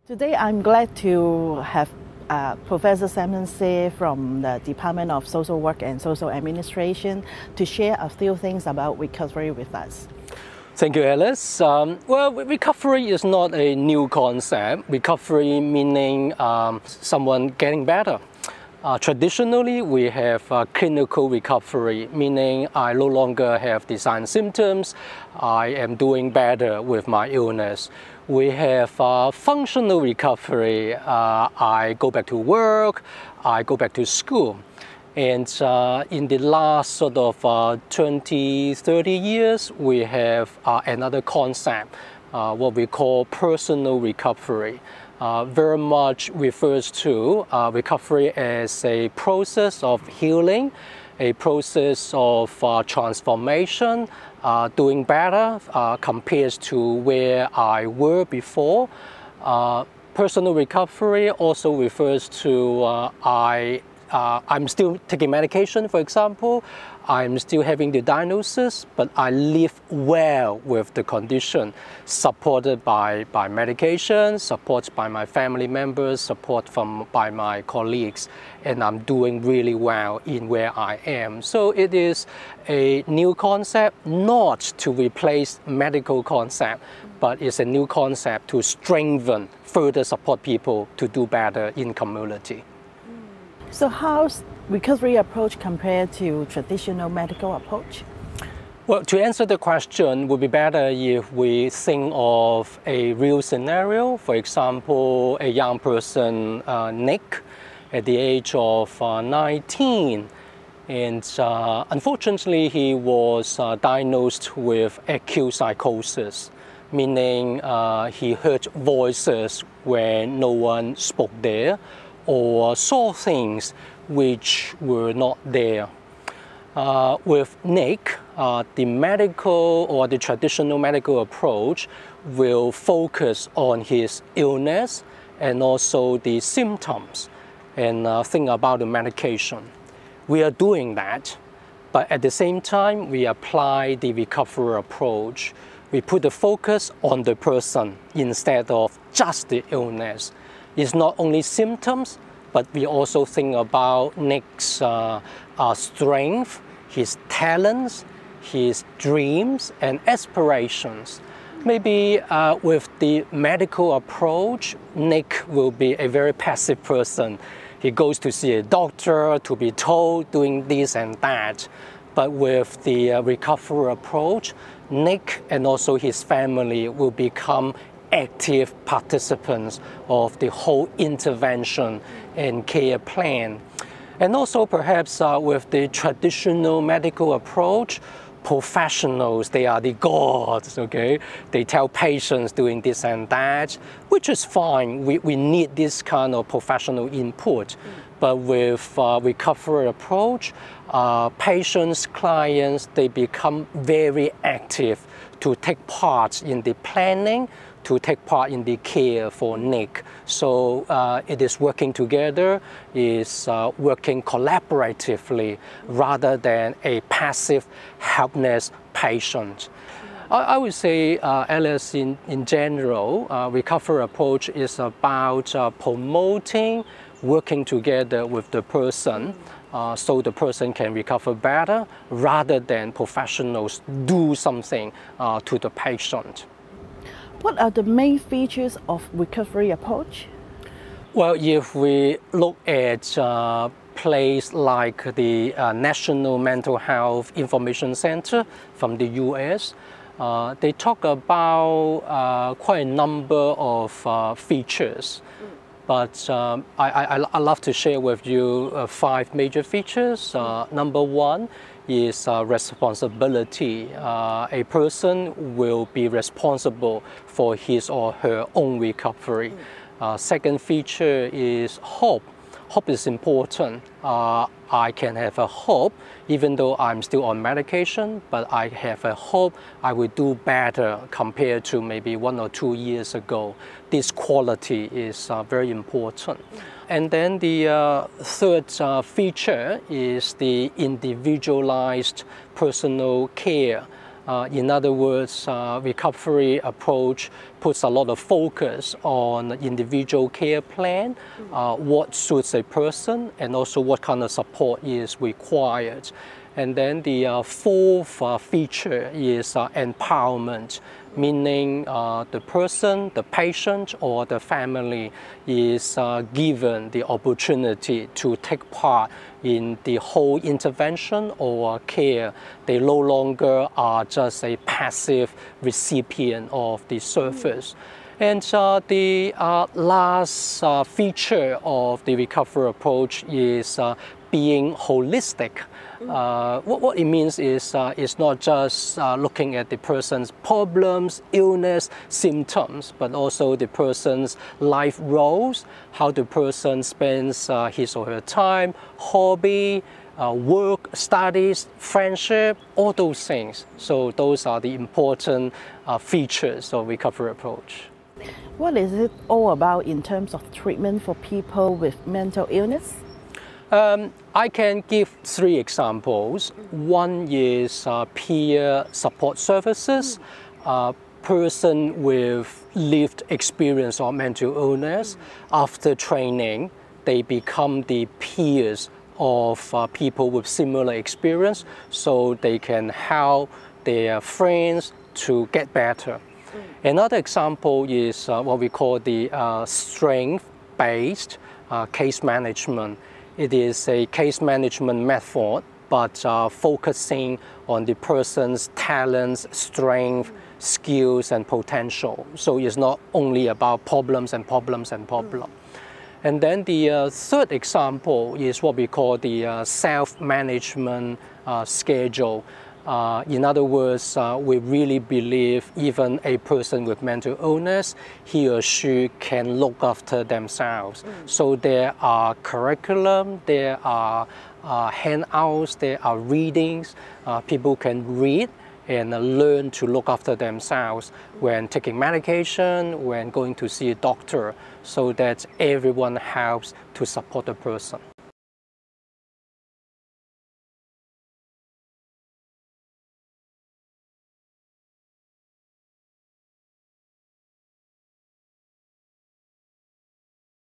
Today I'm glad to have Professor Samson Tse from the Department of Social Work and Social Administration to share a few things about recovery with us. Thank you, Alice. Well, recovery is not a new concept. Recovery meaning someone getting better. Traditionally, we have clinical recovery, meaning I no longer have the signs and symptoms. I am doing better with my illness. We have functional recovery. I go back to work, I go back to school. And in the last sort of 20, 30 years, we have another concept, what we call personal recovery. Very much refers to recovery as a process of healing, a process of transformation, doing better compared to where I were before. Personal recovery also refers to I'm still taking medication, for example. I'm still having the diagnosis, but I live well with the condition, supported by medication, support by my family members, support by my colleagues, and I'm doing really well in where I am. So it is a new concept, not to replace medical concept, but it's a new concept to strengthen, further support people to do better in community. So how's recovery approach compared to traditional medical approach? Well, to answer the question, it would be better if we think of a real scenario. For example, a young person, Nick, at the age of 19, and unfortunately he was diagnosed with acute psychosis, meaning he heard voices when no one spoke there, or saw things which were not there. With Nick, the medical or the traditional medical approach will focus on his illness and also the symptoms and think about the medication. We are doing that, but at the same time, we apply the recovery approach. We put the focus on the person instead of just the illness. It's not only symptoms, but we also think about Nick's strength, his talents, his dreams and aspirations. Maybe with the medical approach, Nick will be a very passive person. He goes to see a doctor to be told doing this and that. But with the recovery approach, Nick and also his family will become active participants of the whole intervention and care plan. And also perhaps with the traditional medical approach, professionals, they are the gods, okay? They tell patients doing this and that, which is fine. We need this kind of professional input. But with recovery approach, patients, clients, they become very active to take part in the planning, to take part in the care for Nick. So it is working together, is working collaboratively rather than a passive, helpless patient. I would say, Alice, in general, recovery approach is about promoting, working together with the person so the person can recover better rather than professionals do something to the patient. What are the main features of recovery approach? Well, if we look at a place like the National Mental Health Information Center from the US, they talk about quite a number of features. But I love to share with you 5 major features. Number 1 is responsibility. A person will be responsible for his or her own recovery. Second feature is hope. Hope is important. I can have a hope, even though I'm still on medication, but I have a hope I will do better compared to maybe 1 or 2 years ago. This quality is very important. And then the third feature is the individualized personal care. In other words, recovery approach puts a lot of focus on individual care plan, what suits a person, and also what kind of support is required. And then the fourth feature is empowerment, meaning the person, the patient, or the family is given the opportunity to take part in the whole intervention or care. They no longer are just a passive recipient of the service. And the last feature of the recovery approach is being holistic. What it means is it's not just looking at the person's problems, illness, symptoms, but also the person's life roles, how the person spends his or her time, hobby, work, studies, friendship, all those things. So those are the important features of recovery approach. What is it all about in terms of treatment for people with mental illness? I can give three examples. One is peer support services. Person with lived experience of mental illness, after training, they become the peers of people with similar experience, so they can help their friends to get better. Another example is what we call the strength-based case management. It is a case management method, but focusing on the person's talents, strength, skills, and potential. So it's not only about problems and problems and problems. And then the third example is what we call the self-management schedule. In other words, we really believe even a person with mental illness, he or she can look after themselves. So there are curriculum, there are handouts, there are readings. People can read and learn to look after themselves when taking medication, when going to see a doctor, so that everyone helps to support the person.